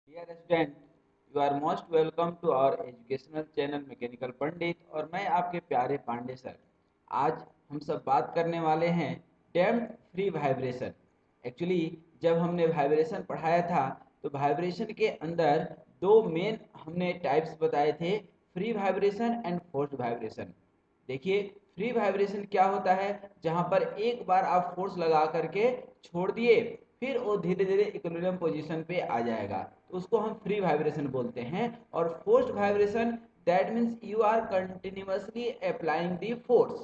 Dear student, you are most welcome to our educational channel mechanical Pandit और मैं आपके प्यारे पांडे सर। आज हम सब बात करने वाले हैं डैम्प्ड फ्री वाइब्रेशन। एक्चुअली जब हमने वाइब्रेशन पढ़ाया था तो वाइब्रेशन के अंदर दो मेन हमने टाइप्स बताए थे, free vibration and forced vibration. देखिए, फ्री वाइब्रेशन क्या होता है, जहां पर एक बार आप फोर्स लगा करके छोड़ दिए, फिर वो धीरे धीरे इक्विलिब्रियम पोजीशन पे आ जाएगा, तो उसको हम फ्री वाइब्रेशन बोलते हैं। और forced vibration, that means you are continuously applying the force.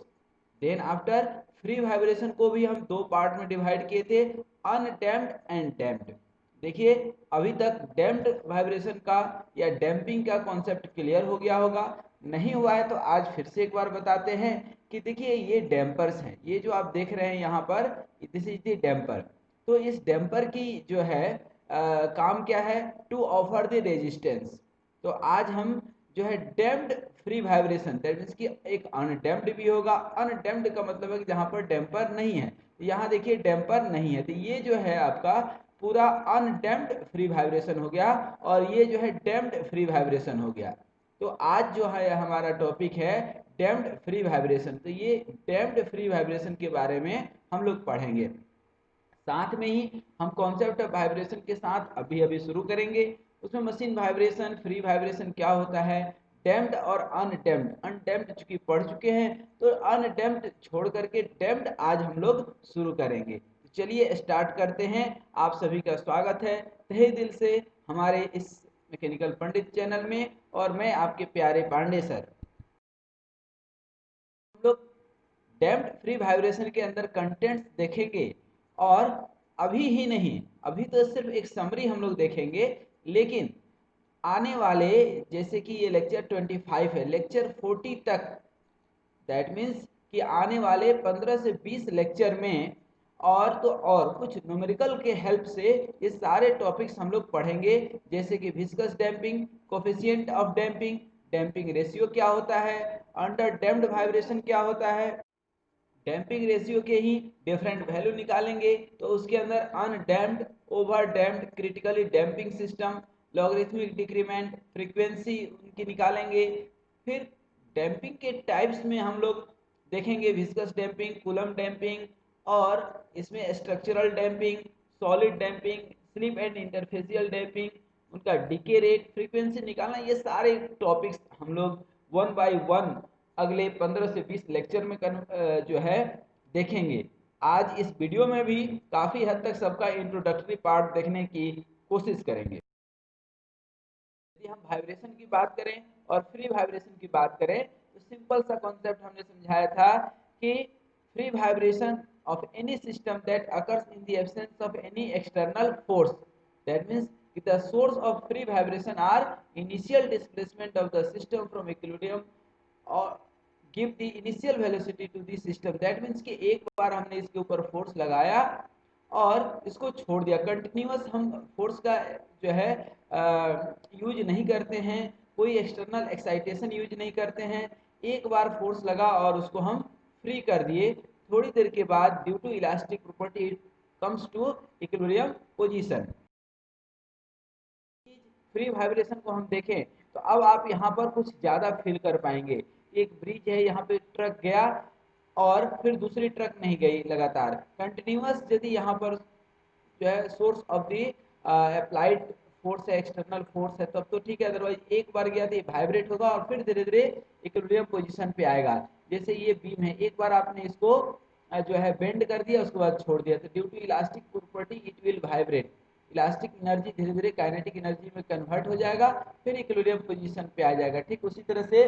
Then after, free vibration को भी हम दो पार्ट में डिवाइड किए थे, अनडैम्प्ड एंड डैम्प्ड। देखिए, अभी तक डैम्प्ड वाइब्रेशन का या डैम्पिंग का कॉन्सेप्ट क्लियर हो गया होगा। नहीं हुआ है तो आज फिर से एक बार बताते हैं कि देखिए, ये डैम्पर्स हैं, ये जो आप देख रहे हैं यहाँ पर, दिस इज द डैम्पर। तो इस डैम्पर की जो है काम क्या है, टू ऑफर द रेजिस्टेंस। तो आज हम जो है damped free vibration, that means कि एक अनडैम्प्ड भी होगा। अनडैम्प्ड का मतलब है कि जहां पर डैम्पर नहीं है, तो यहाँ देखिए डैम्पर नहीं है, तो ये जो है आपका पूरा अनडैम्प्ड फ्री वाइब्रेशन हो गया, और ये जो है डैम्प्ड फ्री वाइब्रेशन हो गया। तो आज जो है हमारा टॉपिक है डैम्प्ड फ्री वाइब्रेशन। तो ये डैम्प्ड फ्री वाइब्रेशन के बारे में हम लोग पढ़ेंगे, साथ में ही हम कॉन्सेप्ट ऑफ वाइब्रेशन के साथ अभी अभी शुरू करेंगे। उसमें मशीन वाइब्रेशन, फ्री वाइब्रेशन क्या होता है, डैम्प्ड और अनडैम्प्ड। अनडैम्प्ड चूंकि पढ़ चुके हैं, तो अनडैम्प्ड छोड़ करके डैम्प्ड आज हम लोग शुरू करेंगे। तो चलिए स्टार्ट करते हैं। आप सभी का स्वागत है तहे दिल से हमारे इस मैकेनिकल पंडित चैनल में, और मैं आपके प्यारे पांडे सर। हम लोग डैम्प्ड फ्री वाइब्रेशन के अंदर कंटेंट्स देखेंगे, और अभी ही नहीं, अभी तो सिर्फ एक समरी हम लोग देखेंगे, लेकिन आने वाले, जैसे कि ये लेक्चर 25 है, लेक्चर 40 तक, दैट मीन्स कि आने वाले 15 से 20 लेक्चर में और तो और कुछ न्यूमेरिकल के हेल्प से ये सारे टॉपिक्स हम लोग पढ़ेंगे। जैसे कि viscous damping, coefficient of damping, damping ratio क्या होता है, अंडर डैम्प्ड वाइब्रेशन क्या होता है, डैम्पिंग रेशियो के ही डिफरेंट वैल्यू निकालेंगे। तो उसके अंदर undamped, over damped, critically damping system, logarithmic decrement, frequency उनकी निकालेंगे। फिर डैम्पिंग के टाइप्स में हम लोग देखेंगे विस्कस डैम्पिंग, कूलम डैम्पिंग, और इसमें structural damping, solid damping, slip and interfacial damping, उनका डीके रेट, फ्रीक्वेंसी निकालना, ये सारे टॉपिक्स हम लोग वन बाय वन अगले 15 से 20 लेक्चर में जो है देखेंगे। आज इस वीडियो में भी काफ़ी हद तक सबका इंट्रोडक्टरी पार्ट देखने की कोशिश करेंगे। यदि हम वाइब्रेशन की बात करें और फ्री वाइब्रेशन की बात करें, तो सिंपल सा कॉन्सेप्ट हमने समझाया था कि free vibration of any system that occurs in the absence of any external force, that means the source of free vibration are initial displacement of the system from equilibrium or give the initial velocity to the system, that means कि एक बार हमने इसके ऊपर force लगाया और इसको छोड़ दिया, कंटिन्यूअस हम फोर्स का जो है यूज नहीं करते हैं, कोई एक्सटर्नल एक्साइटेशन यूज नहीं करते हैं, एक बार फोर्स लगा और उसको हम फ्री कर दिए, थोड़ी देर के बाद due to elastic property it comes to equilibrium position. Free vibration को हम देखें तो अब आप यहाँ पर कुछ ज़्यादा फील कर पाएंगे। एक ब्रिज है, यहाँ पे ट्रक गया और फिर दूसरी ट्रक नहीं गई लगातार, कंटिन्यूअस यदि यहाँ पर जो है source of the applied force है, एक्सटर्नल फोर्स है, तब तो ठीक है, अदरवाइज एक बार गया तो ये वाइब्रेट होगा और फिर धीरे धीरे इक्विलिब्रियम पोजीशन पे आएगा। जैसे ये बीम है, एक बार आपने इसको जो है बेंड कर दिया, उसके बाद छोड़ दिया, तो due to elastic property it will vibrate, elastic energy धीरे धीरे काइनेटिक एनर्जी में कन्वर्ट हो जाएगा, फिर इक्विलिब्रियम पोजीशन पे आ जाएगा। ठीक उसी तरह से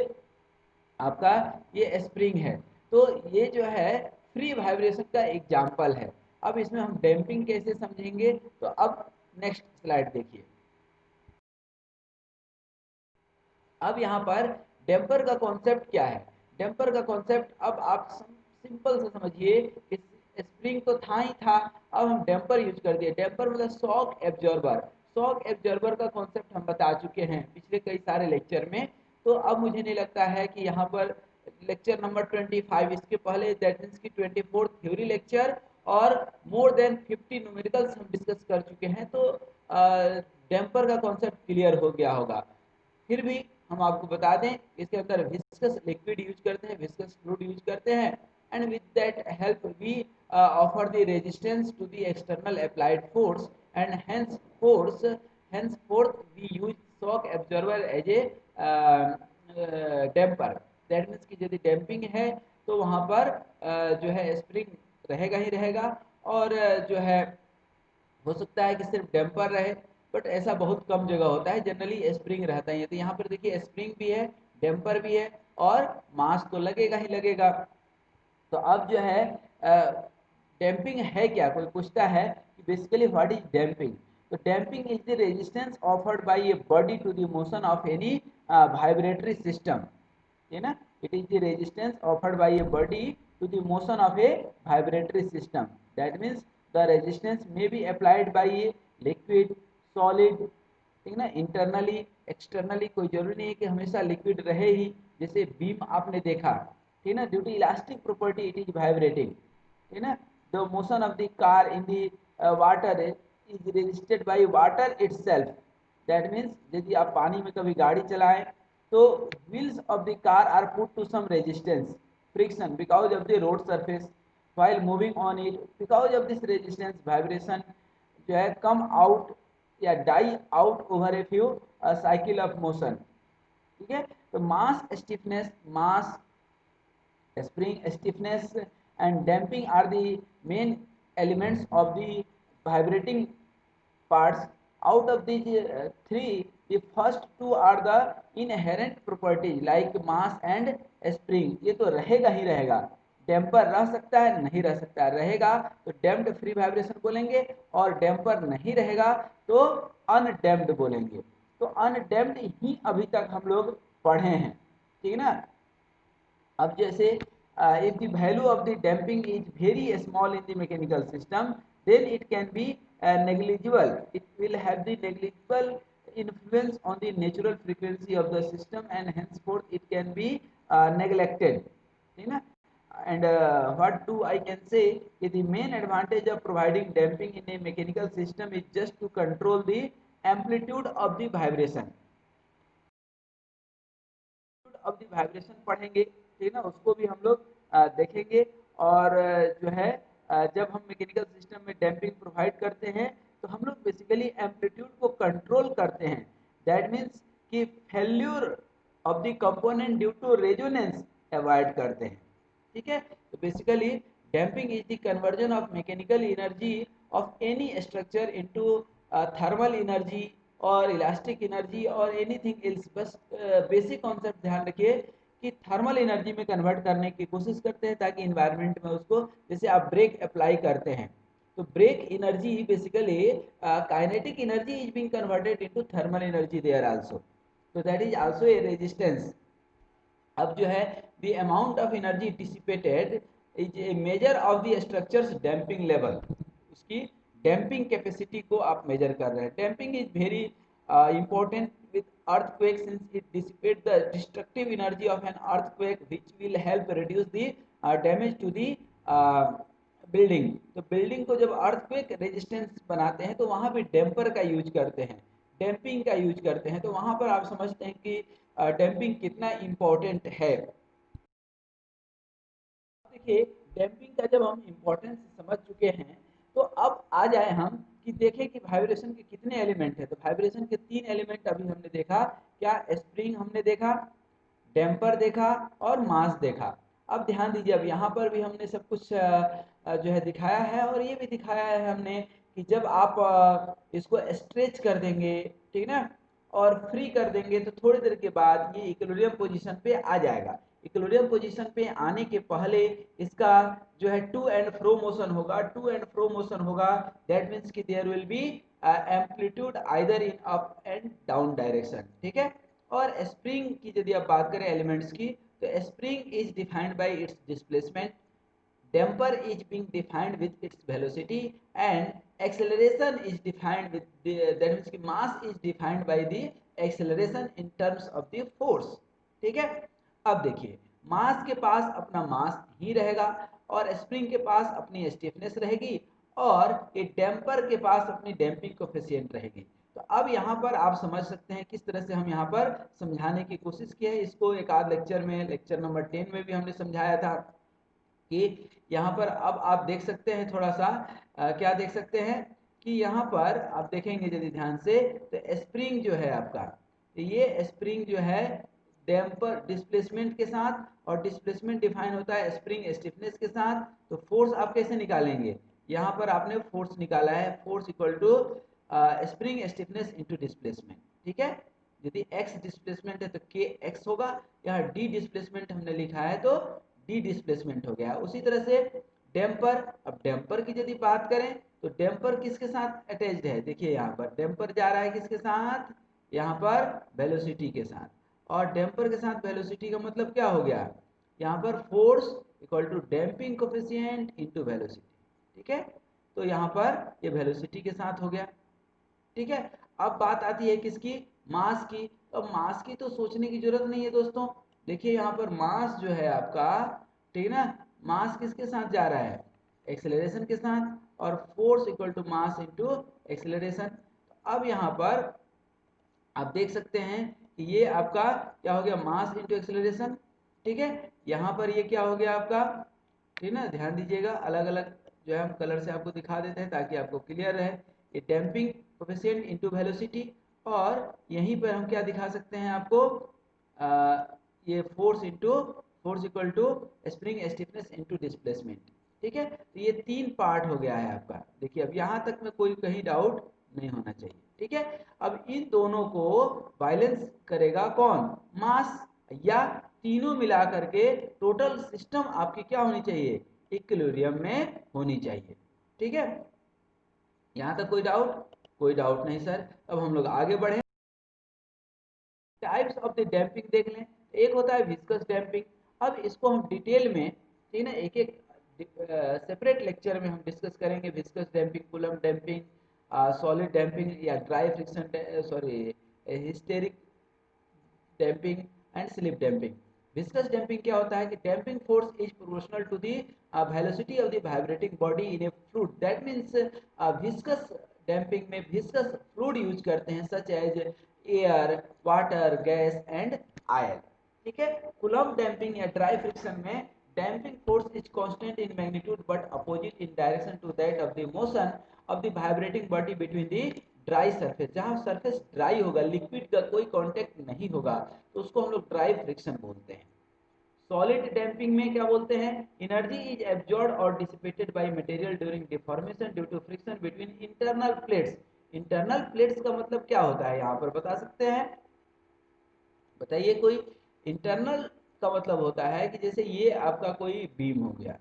आपका ये स्प्रिंग है, तो ये जो है फ्री वाइब्रेशन का एग्जाम्पल है। अब इसमें हम डैम्पिंग कैसे समझेंगे, तो अब नेक्स्ट स्लाइड देखिए। अब यहाँ पर डैम्पर का कॉन्सेप्ट क्या है, डैम्पर का कॉन्सेप्ट अब आप सिंपल से समझिए, इस स्प्रिंग तो था ही था, अब हम डैम्पर यूज कर दिए। डैम्पर मतलब शॉक एब्जॉर्बर, शॉक एब्जॉर्बर का कॉन्सेप्ट हम बता चुके हैं पिछले कई सारे लेक्चर में। तो अब मुझे नहीं लगता है कि यहाँ पर लेक्चर नंबर 25, इसके पहले दैट मीन्स की 24 थ्योरी लेक्चर और मोर देन 50 न्यूमेरिकल्स हम डिस्कस कर चुके हैं। तो डैम्पर का कॉन्सेप्ट क्लियर हो गया होगा। फिर भी हम आपको बता दें, इसके अंदर विस्कस लिक्विड यूज करते हैं, विस्कस फ्लूइड यूज करते हैं, and with that help we offer the resistance to the external applied force, and henceforth we use shock absorber as a damper. That means कि यदि damping है तो वहाँ पर जो है स्प्रिंग रहेगा ही रहेगा, और जो है हो सकता है कि सिर्फ डैम्पर रहे, बट ऐसा बहुत कम जगह होता है, जनरली स्प्रिंग रहता है। तो यहाँ पर देखिए स्प्रिंग भी है, डैम्पर भी है, और मास तो लगेगा ही लगेगा। तो अब जो है डैम्पिंग है क्या, कोई पूछता है कि बेसिकली व्हाट इज डैम्पिंग। तो damping is the resistance offered by a body to the motion of any vibratory system, है ना। It is the resistance offered by a body to the motion of a vibratory system. That means the resistance may be applied by a liquid, solid, ठीक ना, internally, externally. कोई जरूरी नहीं है कि हमेशा लिक्विड रहे ही, जैसे बीम आपने देखा, ठीक ना, due to elastic property it is vibrating, ठीक ना। The motion of the car in the water is resisted by water itself. That means यदि आप पानी में कभी गाड़ी चलाएं तो wheels of the car are put to some resistance, friction, because of the road surface while moving on it. Because of this resistance, vibration जो है come out या die out over a few cycle of motion, ठीक है। तो mass stiffness, mass, spring stiffness, and damping are the main elements of the vibrating parts. Out of these three, the first two are the inherent properties like mass and spring. ये तो रहेगा ही रहेगा। Damper रह सकता है, नहीं रह सकता है। रहेगा तो डैम्प्ड फ्री वाइब्रेशन बोलेंगे, और डैम्पर नहीं रहेगा तो अनडैम्प्ड बोलेंगे। तो अनडैम्प्ड ही अभी तक हम लोग पढ़े हैं, ठीक ना। अब जैसे if the value of the damping is very small in the mechanical system, then it can be negligible. It will have the negligible influence on the natural frequency of the system, and henceforth it can be neglected, ठीक ना। And what do I can say, the main advantage of providing damping in a mechanical system is just to control the amplitude of the vibration, of the vibration पढ़ेंगे, ठीक ना, उसको भी हम लोग देखेंगे। और जो है जब हम मैकेनिकल सिस्टम में डैम्पिंग प्रोवाइड करते हैं तो हम लोग बेसिकली एम्पलीट्यूड को कंट्रोल करते हैं। दैट मीन्स कि failure of the component due to resonance avoid करते हैं, ठीक है। तो basically damping is the conversion of mechanical energy of any structure into thermal energy और इलास्टिक एनर्जी और एनीथिंग एल्स। बस बेसिक कॉन्सेप्ट ध्यान रखिए कि थर्मल एनर्जी में कन्वर्ट करने की कोशिश करते हैं, ताकि इन्वायरमेंट में उसको, जैसे आप ब्रेक अप्लाई करते हैं तो brake energy basically kinetic energy is being converted into thermal energy there also, तो that is also a resistance. अब जो है the amount of energy dissipated is a measure of the structures damping level. उसकी damping capacity को आप measure कर रहे हैं। Damping is very important with earthquake, since it dissipates the destructive energy of an earthquake, which will help reduce the damage to the building। तो building को जब earthquake resistance बनाते हैं तो वहां पे डैम्पर का यूज करते हैं, डैम्पिंग का यूज करते हैं। तो वहां पर आप समझते हैं कि डैम्पिंग कितना इंपॉर्टेंट है। देखिए डैम्पिंग का जब हम इम्पोर्टेंस समझ चुके हैं, तो अब आ जाए हम कि देखें कि वाइब्रेशन के कितने एलिमेंट है। तो वाइब्रेशन के 3 एलिमेंट अभी हमने देखा, क्या, स्प्रिंग हमने देखा, डैम्पर देखा, और मास देखा। अब ध्यान दीजिए, अब यहाँ पर भी हमने सब कुछ जो है दिखाया है, और ये भी दिखाया है हमने कि जब आप इसको स्ट्रेच कर देंगे, ठीक ना, और फ्री कर देंगे तो थोड़ी देर के बाद ये इक्विलिब्रियम पोजीशन पे आ जाएगा। इक्विलिब्रियम पोजीशन पे आने के पहले इसका जो है टू एंड फ्रो मोशन होगा, टू एंड फ्रो मोशन होगा। दैट मीन्स कि there will be amplitude either in up and down direction, ठीक है। और स्प्रिंग की यदि आप बात करें एलिमेंट्स की, तो spring is defined by it's displacement, damper is being defined with its velocity, and acceleration is defined with the, that means कि mass is defined by the acceleration in terms of the force, ठीक है। अब देखिए मास के पास अपना मास ही रहेगा, और spring के पास अपनी स्टिफनेस रहेगी, और ये डैम्पर के पास अपनी डैम्पिंग कोफिशिएंट रहेगी। तो अब यहाँ पर आप समझ सकते हैं किस तरह से हम यहाँ पर समझाने की कोशिश की है। इसको एक आध लेक्चर में, लेक्चर नंबर 10 में भी हमने समझाया था कि यहाँ पर अब आप देख सकते हैं थोड़ा सा क्या देख सकते हैं कि यहाँ पर आप देखेंगे यदि ध्यान से, तो स्प्रिंग जो है आपका, तो ये स्प्रिंग जो है डैम्पर डिस्प्लेसमेंट के साथ, और डिस्प्लेसमेंट डिफाइन होता है स्प्रिंग स्टिफनेस के साथ। तो फोर्स आप कैसे निकालेंगे, यहाँ पर आपने फोर्स निकाला है, force equal to spring stiffness into displacement, ठीक है। यदि x डिस्प्लेसमेंट है तो k x होगा, यहाँ d डिस्प्लेसमेंट हमने लिखा है तो d डिस्प्लेसमेंट हो गया। उसी तरह से डैम्पर, अब डैम्पर की यदि बात करें तो डैम्पर किसके साथ अटैच्ड है, देखिए यहाँ पर डैम्पर जा रहा है किसके साथ, यहाँ पर वेलोसिटी के साथ, और डैम्पर के साथ वेलोसिटी का मतलब क्या हो गया, यहाँ पर force equal to damping coefficient into velocity, ठीक है। तो यहाँ पर ये वेलोसिटी के साथ हो गया, ठीक है। अब बात आती है किसकी, मास की। अब मास की तो सोचने की जरूरत नहीं है दोस्तों, देखिए यहाँ पर मास जो है आपका, ठीक है ना, मास किसके साथ जा रहा है, एक्सेलरेशन के साथ, और force equal to mass into acceleration. अब यहाँ पर आप देख सकते हैं कि ये आपका क्या हो गया, मास इनटू एक्सेलरेशन, ठीक है। यहाँ पर ये क्या हो गया आपका, ठीक है ना, ध्यान दीजिएगा, अलग अलग जो है हम कलर से आपको दिखा देते हैं ताकि आपको क्लियर रहे। ये डैम्पिंग कोफिशिएंट इनटू वेलोसिटी, और यहीं पर हम क्या दिखा सकते हैं आपको, ये force equal to spring stiffness into displacement, ठीक है। तो ये तीन पार्ट हो गया है आपका, देखिए अब यहाँ तक में कोई कहीं डाउट नहीं होना चाहिए, ठीक है। अब इन दोनों को बैलेंस करेगा कौन, मास, या तीनों मिला करके टोटल सिस्टम आपकी क्या होनी चाहिए, इक्विलिब्रियम में होनी चाहिए, ठीक है। यहाँ तक कोई डाउट, कोई डाउट नहीं सर। अब हम लोग आगे बढ़े, टाइप्स ऑफ द डैम्पिंग देख लें। एक होता है विस्कस डैम्पिंग, अब इसको हम डिटेल में, ठीक है ना, एक एक सेपरेट लेक्चर में हम डिस्कस करेंगे। Viscous damping, Coulomb damping, solid damping या dry friction, sorry hysteric damping and slip damping. Viscous damping क्या होता है कि damping force is proportional to the velocity of the vibrating body in a fluid, that means viscous damping में viscous fluid use करते हैं such as air, water, gas and oil, ठीक है। Coulomb damping या ड्राई फ्रिक्शन में damping force is constant in magnitude but opposite in direction to that of the motion of the vibrating body between the dry surface. जहां surface dry होगा, liquid का कोई contact नहीं होगा, तो उसको हम लोग ड्राई फ्रिक्शन बोलते हैं। सॉलिड डैम्पिंग में क्या बोलते हैं, एनर्जी इज एब्जॉर्ब और dissipated by material during deformation due to friction between internal plates. Internal plates का मतलब क्या होता है, यहाँ पर बता सकते हैं, बताइए कोई। इंटरनल का मतलब होता है कि जैसे ये आपका कोई बीम हो गया,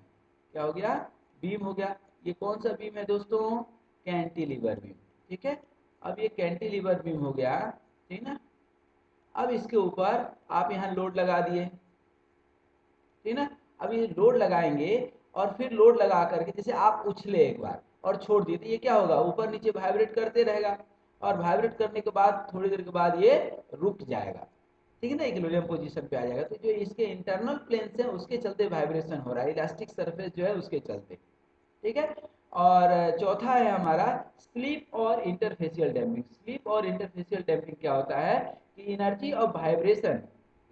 क्या हो गया, बीम हो गया। ये कौन सा बीम है दोस्तों, कैंटिलीवर बीम, ठीक है। अब ये कैंटिलीवर बीम हो गया, ठीक ना। अब इसके ऊपर आप यहाँ लोड लगा दिए, ठीक ना। अब ये लोड लगाएंगे, और फिर लोड लगा करके जैसे आप उछले एक बार और छोड़ दिए, तो ये क्या होगा, ऊपर नीचे वाइब्रेट करते रहेगा, और वाइब्रेट करने के बाद थोड़ी देर के बाद ये रुक जाएगा, ठीक है ना, इक्विलिब्रियम पोजीशन पे आ जाएगा। तो जो इसके इंटरनल प्लेन्स हैं उसके चलते वाइब्रेशन हो रहा है, इलास्टिक सरफेस जो है उसके चलते, ठीक है। और चौथा है हमारा स्लीप और इंटरफेशियल डैम्पिंग। स्लीप और इंटरफेशियल डैम्पिंग क्या होता है कि energy of vibration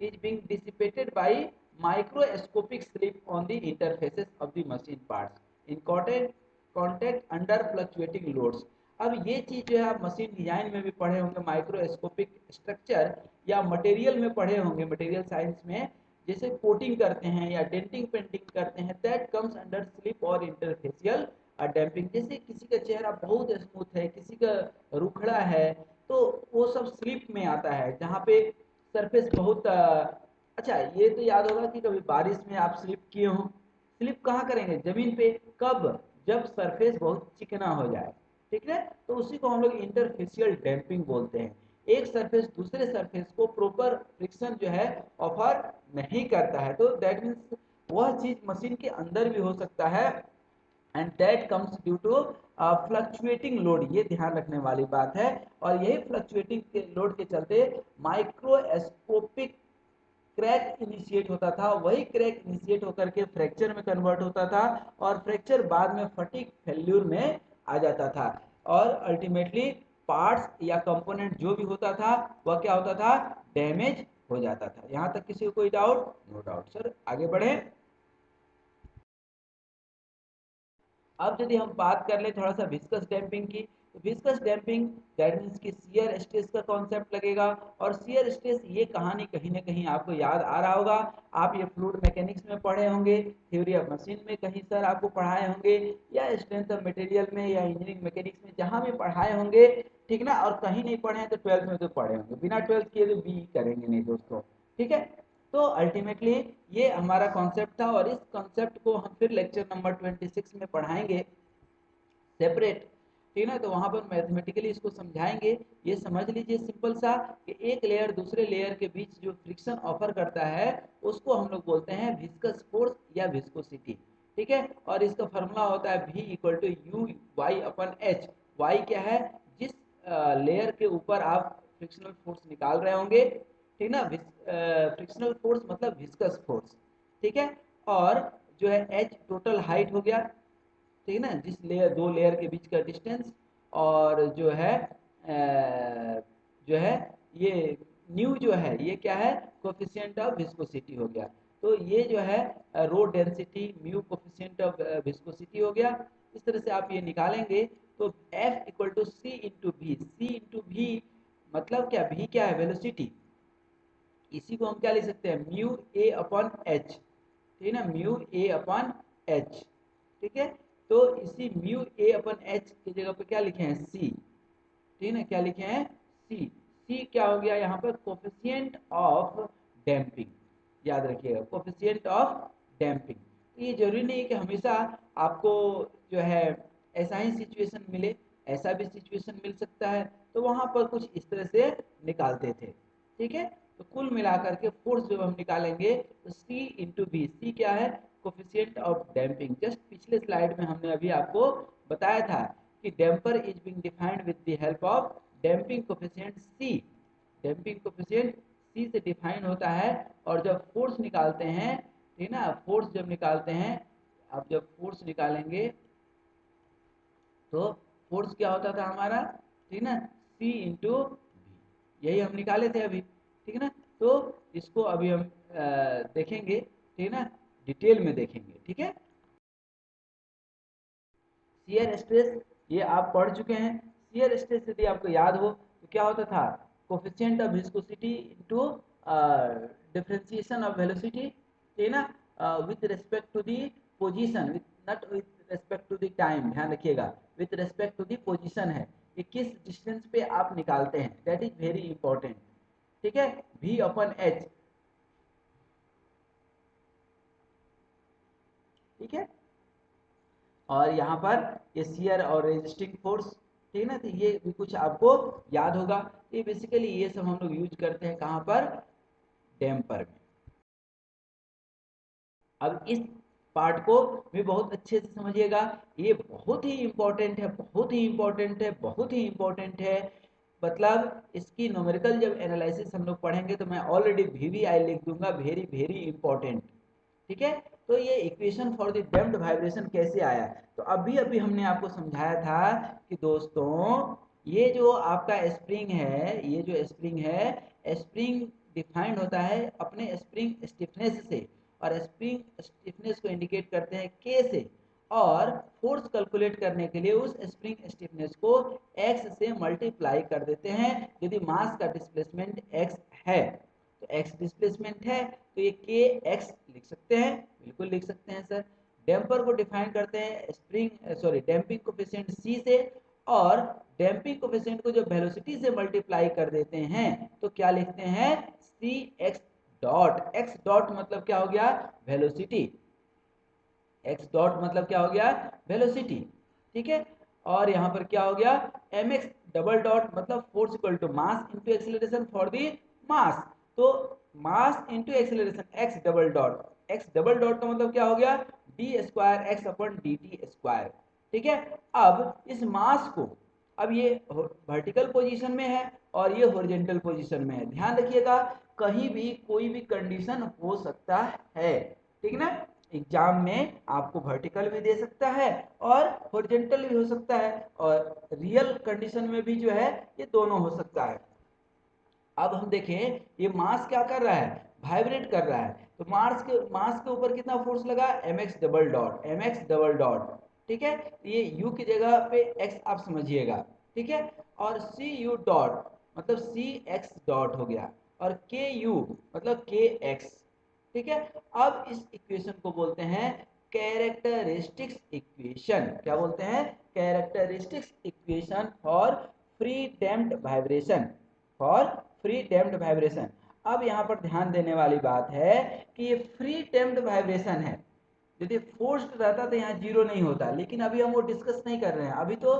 is being dissipated by microscopic slip on the interfaces of the machine parts in contact under fluctuating loads। अब ये चीज जो है आप मशीन डिजाइन में भी पढ़े होंगे, माइक्रोस्कोपिक स्ट्रक्चर, या मटेरियल में पढ़े होंगे, मटेरियल साइंस में, जैसे कोटिंग करते हैं या डेंटिंग पेंटिंग करते हैं, दैट कम्स अंडर स्लिप और इंटरफेशियल डैम्पिंग। जैसे किसी का चेहरा बहुत स्मूथ है, किसी का रुखड़ा है, तो वो सब स्लिप में आता है, जहाँ पे सरफेस बहुत अच्छा, ये तो याद होगा कि कभी बारिश में आप स्लिप किए हो। स्लिप कहाँ करेंगे, जमीन पे, कब, जब सरफेस बहुत चिकना हो जाए, ठीक है। तो उसी को हम लोग इंटरफेशियल डैम्पिंग बोलते हैं। एक सरफेस दूसरे सरफेस को प्रॉपर फ्रिक्शन जो है ऑफर नहीं करता है, तो दैट मीन्स वह चीज मशीन के अंदर भी हो सकता है, and that comes due to fluctuating load, ये ध्यान रखने वाली बात है। और यही फ्लक्चुएटिंग लोड के चलते माइक्रोस्कोपिक क्रैक इनिशिएट होता था, वही क्रैक इनिशिएट होकर के फ्रैक्चर में कन्वर्ट होता था, और फ्रैक्चर बाद में फटीग फेल्यूर में आ जाता था, और अल्टीमेटली पार्ट्स या कंपोनेंट जो भी होता था वह क्या होता था, डैमेज हो जाता था। यहाँ तक किसी को कोई डाउट? नो डाउट सर, आगे बढ़े। अब यदि हम बात कर ले थोड़ा सा विस्कस डैम्पिंग की, तो विस्कस डैम्पिंग दैट मीन्स कि शियर स्ट्रेस का कॉन्सेप्ट लगेगा। और शियर स्ट्रेस ये कहानी कहीं ना कहीं आपको याद आ रहा होगा, आप ये फ्लूइड मैकेनिक्स में पढ़े होंगे, थ्योरी ऑफ मशीन में कहीं सर आपको पढ़ाए होंगे, या स्ट्रेंथ ऑफ मटेरियल में या इंजीनियरिंग मैकेनिक्स में जहाँ भी पढ़ाए होंगे, ठीक ना। और कहीं नहीं पढ़े हैं तो 12th में तो पढ़े होंगे, बिना 12th किए तो बी करेंगे नहीं दोस्तों, ठीक है। तो अल्टीमेटली ये हमारा कॉन्सेप्ट था, और इस कॉन्सेप्ट को हम फिर लेक्चर नंबर 26 में पढ़ाएंगे सेपरेट, ठीक है ना। तो वहां पर मैथमेटिकली इसको समझाएंगे। ये समझ लीजिए सिंपल सा कि एक लेयर दूसरे लेयर के बीच जो फ्रिक्शन ऑफर करता है उसको हम लोग बोलते हैं विस्कस फोर्स या विस्कोसिटी, ठीक है। और इसका फॉर्मूला होता है V equal to u y upon h. Y क्या है, जिस लेयर के ऊपर आप फ्रिक्शनल फोर्स निकाल रहे होंगे, ठीक ना। फ्रिक्शनल फोर्स मतलब विस्कस फोर्स, ठीक है। और जो है एच टोटल हाइट हो गया, ठीक है ना, जिस लेयर दो लेयर के बीच का डिस्टेंस। और जो है ये न्यू जो है ये क्या है, कोफिशिएंट ऑफ विस्कोसिटी हो गया। तो ये जो है rho density mu coefficient of viscosity हो गया। इस तरह से आप ये निकालेंगे तो F equal to c into भी, सी इंटू भी मतलब क्या, भी क्या है, वेलोसिटी। इसी को हम क्या लिख सकते हैं, म्यू ए अपॉन एच, ठीक है ना, म्यू ए अपॉन एच, ठीक है। तो इसी म्यू ए अपॉन एच की जगह पे क्या लिखे हैं, सी, ठीक है ना, क्या लिखे हैं, सी। सी क्या हो गया यहाँ पर, कोफिशिएंट ऑफ डैम्पिंग, याद रखिएगा कोफिशिएंट ऑफ डैम्पिंग। तो ये जरूरी नहीं है कि हमेशा आपको जो है ऐसा ही सिचुएशन मिले, ऐसा भी सिचुएशन मिल सकता है। तो वहां पर कुछ इस तरह से निकालते थे, ठीक है। तो कुल मिलाकर के फोर्स जब हम निकालेंगे तो सी इंटू बी, सी क्या है, कोफिशिएंट ऑफ डैम्पिंग। जस्ट पिछले स्लाइड में हमने अभी आपको बताया था कि damper is being defined with the help of damping coefficient C. Damping coefficient C से डिफाइन होता है। और जब फोर्स निकालते हैं, ठीक ना, फोर्स जब निकालते हैं, अब जब फोर्स निकालेंगे तो फोर्स क्या होता था हमारा, ठीक ना, सी इंटू भी, यही हम निकाले थे अभी, ठीक है ना। तो इसको अभी हम देखेंगे, ठीक है ना, डिटेल में देखेंगे, ठीक है। शियर स्ट्रेस ये आप पढ़ चुके हैं। शियर स्ट्रेस यदि आपको याद हो तो क्या होता था, coefficient of viscosity into differentiation of velocity, ठीक है ना, with respect to the position, with not with respect to the time, ध्यान रखिएगा, with respect to the position है कि किस डिस्टेंस पे आप निकालते हैं, दैट इज वेरी इंपॉर्टेंट, ठीक है। V अपन एच, ठीक है। और यहाँ पर ये शियर और रेजिस्टिंग फोर्स, ठीक है ना, तो ये भी कुछ आपको याद होगा। ये बेसिकली ये सब हम लोग यूज करते हैं कहाँ पर, डैम्पर में। अब इस पार्ट को भी बहुत अच्छे से समझिएगा, ये बहुत ही इंपॉर्टेंट है, बहुत ही इंपॉर्टेंट है, बहुत ही इंपॉर्टेंट है। मतलब इसकी न्यूमेरिकल जब एनालिसिस हम लोग पढ़ेंगे तो मैं ऑलरेडी VVI लिख दूंगा, वेरी वेरी इंपॉर्टेंट, ठीक है। तो ये equation for the damped vibration कैसे आया, तो अभी अभी हमने आपको समझाया था कि दोस्तों ये जो आपका स्प्रिंग है, ये जो स्प्रिंग है, स्प्रिंग डिफाइंड होता है अपने स्प्रिंग स्टिफनेस से, और स्प्रिंग स्टिफनेस को इंडिकेट करते हैं K से। और फोर्स कैलकुलेट करने के लिए उस स्प्रिंग स्टिफनेस को x से मल्टीप्लाई कर देते हैं यदि मास का डिस्प्लेसमेंट x है। तो x डिस्प्लेसमेंट है तो ये kx लिख सकते हैं, बिल्कुल लिख सकते हैं सर। डैम्पर को डिफाइन करते हैं डैम्पिंग कोफिशिएंट c से, और डैम्पिंग कोफिशिएंट को जब वेलोसिटी से मल्टीप्लाई कर देते हैं तो क्या लिखते हैं, सी एक्स डॉट। एक्स डॉट मतलब क्या हो गया, वेलोसिटी। एक्स डॉट मतलब क्या हो गया, वेलोसिटी, ठीक है। और यहाँ पर क्या हो गया, एम एक्स डबल डॉट मतलब force equal to mass into acceleration for the mass. तो mass into acceleration X double dot, X double dot का मतलब क्या हो गया, D square x upon D T square, ठीक है। अब इस मास को, अब ये वर्टिकल पोजीशन में है और ये हॉरिजॉन्टल पोजीशन में है, ध्यान रखिएगा कहीं भी कोई भी कंडीशन हो सकता है, ठीक है ना। एग्जाम में आपको वर्टिकल भी दे सकता है और हॉरिजॉन्टल भी हो सकता है, और रियल कंडीशन में भी जो है ये दोनों हो सकता है। अब हम देखें ये मास क्या कर रहा है, वाइब्रेट कर रहा है, तो मास के ऊपर कितना फोर्स लगा, mx double dot, mx double dot, ठीक है। ये u की जगह पे x आप समझिएगा, ठीक है। और cu डॉट मतलब cx डॉट हो गया, और ku मतलब kx, ठीक है। अब इस इक्वेशन को बोलते हैं कैरेक्टरिस्टिक्स इक्वेशन। क्या बोलते हैं, characteristics equation for free damped vibration, for free damped vibration. अब यहाँ पर ध्यान देने वाली बात है कि ये फ्री डैम्प्ड वाइब्रेशन है, यदि फोर्स्ड रहता तो यहाँ जीरो नहीं होता, लेकिन अभी हम वो डिस्कस नहीं कर रहे हैं, अभी तो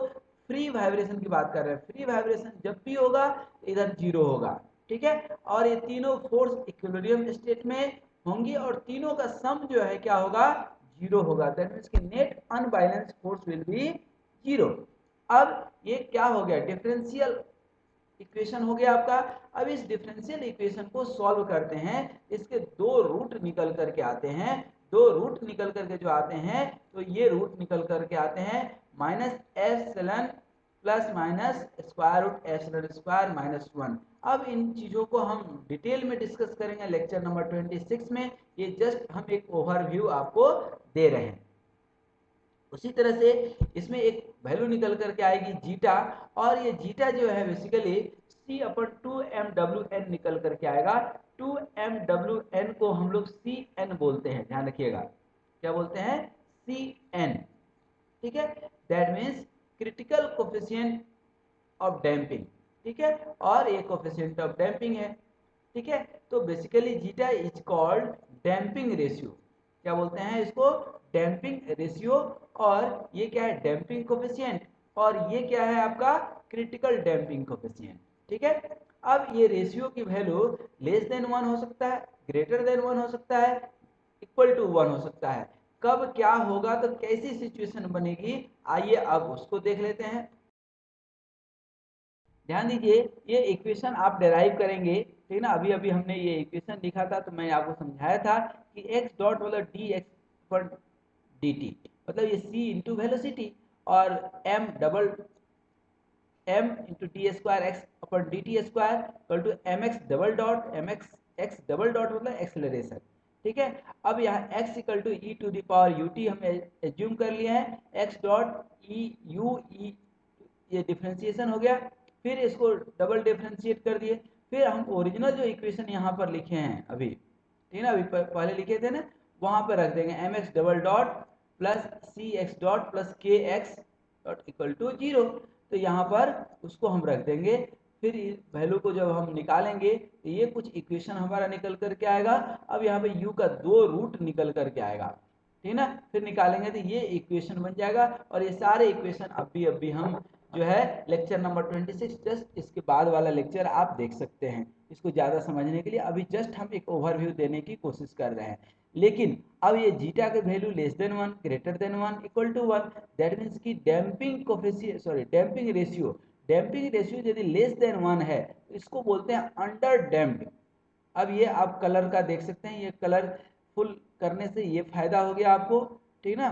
फ्री वाइब्रेशन की बात कर रहे हैं। फ्री वाइब्रेशन जब भी होगा इधर जीरो होगा, ठीक है। और ये तीनों फोर्स इक्विलिब्रियम स्टेट में होंगी और तीनों का सम जो है क्या होगा, जीरो होगा। दैट मीन्स कि net unbalanced force will be zero. अब ये क्या हो गया, डिफरेंशियल इक्वेशन हो गया आपका। अब इस डिफरेंशियल इक्वेशन को सॉल्व करते हैं, इसके दो रूट निकल करके आते हैं, दो रूट निकल करके जो आते हैं, तो ये रूट निकल करके आते हैं minus epsilon plus minus square root epsilon square minus 1। अब इन चीज़ों को हम डिटेल में डिस्कस करेंगे लेक्चर नंबर 26 में, ये जस्ट हम एक ओवरव्यू आपको दे रहे हैं। उसी तरह से इसमें एक वैल्यू निकल करके आएगी जीटा, और ये जीटा जो है बेसिकली सी अपन 2mWn निकल करके आएगा। 2mWn को हम लोग Cn बोलते हैं, ध्यान रखिएगा, क्या बोलते हैं, Cn, ठीक है। That means critical coefficient of damping, ठीक है, और ये कोफिशिएंट ऑफ डैम्पिंग है, ठीक है। तो basically zeta is called damping ratio, क्या बोलते हैं इसको, डैम्पिंग रेशियो। और ये क्या है, डैम्पिंग कोफिशिएंट, और ये क्या है आपका क्रिटिकल डैम्पिंग कोफिशिएंट, ठीक है। अब ये रेशियो की वैल्यू लेस देन 1 हो सकता है, ग्रेटर देन 1 हो सकता है, इक्वल टू 1 हो सकता है। कब क्या होगा, तो कैसी सिचुएशन बनेगी, आइए अब उसको देख लेते हैं। ध्यान दीजिए, ये इक्वेशन आप डेराइव करेंगे, ठीक है ना। अभी अभी हमने ये इक्वेशन लिखा था, तो मैं आपको समझाया था कि x डॉट मतलब डी एक्स पर डी टी, मतलब ये c इंटू वेलोसिटी, और m into d square x upon D T square equal to m x double dot, m x double dot मतलब एक्सेलरेशन, ठीक है। अब यहाँ x equal to e to the power u t हम assume कर लिए हैं, x dot e u e, ये डिफ्रेंसिएशन हो गया, फिर इसको डबल डिफ्रेंशिएट कर दिए, फिर हम ओरिजिनल जो इक्वेशन यहाँ पर लिखे हैं अभी, ठीक है ना, अभी पहले लिखे थे ना, वहाँ पर रख देंगे M x double dot plus C X dot plus K X dot equal to zero, तो यहाँ पर उसको हम रख देंगे। फिर वैल्यू को जब हम निकालेंगे तो ये कुछ इक्वेशन हमारा निकल करके आएगा। अब यहाँ पे u का दो रूट निकल करके आएगा, ठीक है ना, फिर निकालेंगे तो ये इक्वेशन बन जाएगा। और ये सारे इक्वेशन अभी हम जो है लेक्चर नंबर 26 जस्ट इसके बाद वाला लेक्चर आप देख सकते हैं। इसको ज़्यादा समझने के लिए अभी जस्ट हम एक ओवरव्यू देने की कोशिश कर रहे हैं। लेकिन अब ये जीटा के value less than 1, greater than 1, equal to 1, that means की damping coefficient, sorry damping ratio, damping ratio यदि लेस देन 1 है तो इसको बोलते हैं अंडर डैम्प्ड। अब ये आप कलर का देख सकते हैं, ये कलर फुल करने से ये फायदा हो गया आपको, ठीक ना,